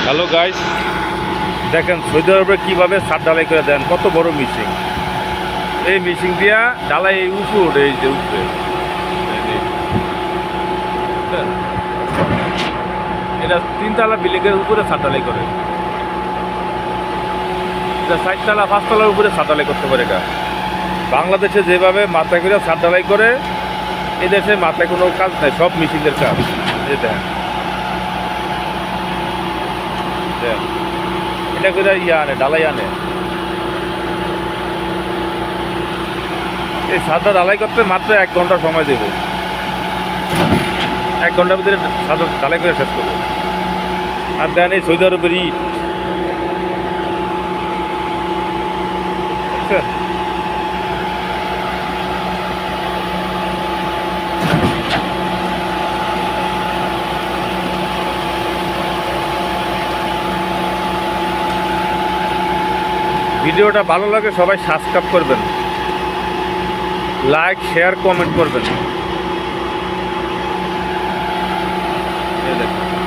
Hello guys, দেখেন Saudi আরবে কীভাবে ছাদ ঢালাই করে দেন। কত বড় মিশিং, এই মিশিং দিয়া ঢালাই এই উপর এই যে উঠবে, এটা 3 তলা বিল্ডিংয়ের উপরে ছাদ ঢালাই করে। এটা 4 তলা 5 তলার উপরে ছাদ ঢালাই করতে পারে। এটা বাংলাদেশে যেভাবে মাথায় করে ছাদ ঢালাই করে, এই দেশে মাথায় কোনো কাজ নাই, সব মিশিংয়ের কাজ। এটা এটা করে আনে, ঢালাই আনে। এই ছাদটা ঢালাই করতে মাত্র 1 ঘন্টা সময় দেব। 1 ঘন্টার ভিতরে ছাদ ঢালাই করে শেষ করবো। আর দেন এই সৌদি আরবের ইট, বুঝছেন? ভিডিওটা ভালো লাগে সবাই সাবস্ক্রাইব করবেন, লাইক শেয়ার কমেন্ট করবেন। এই দেখুন।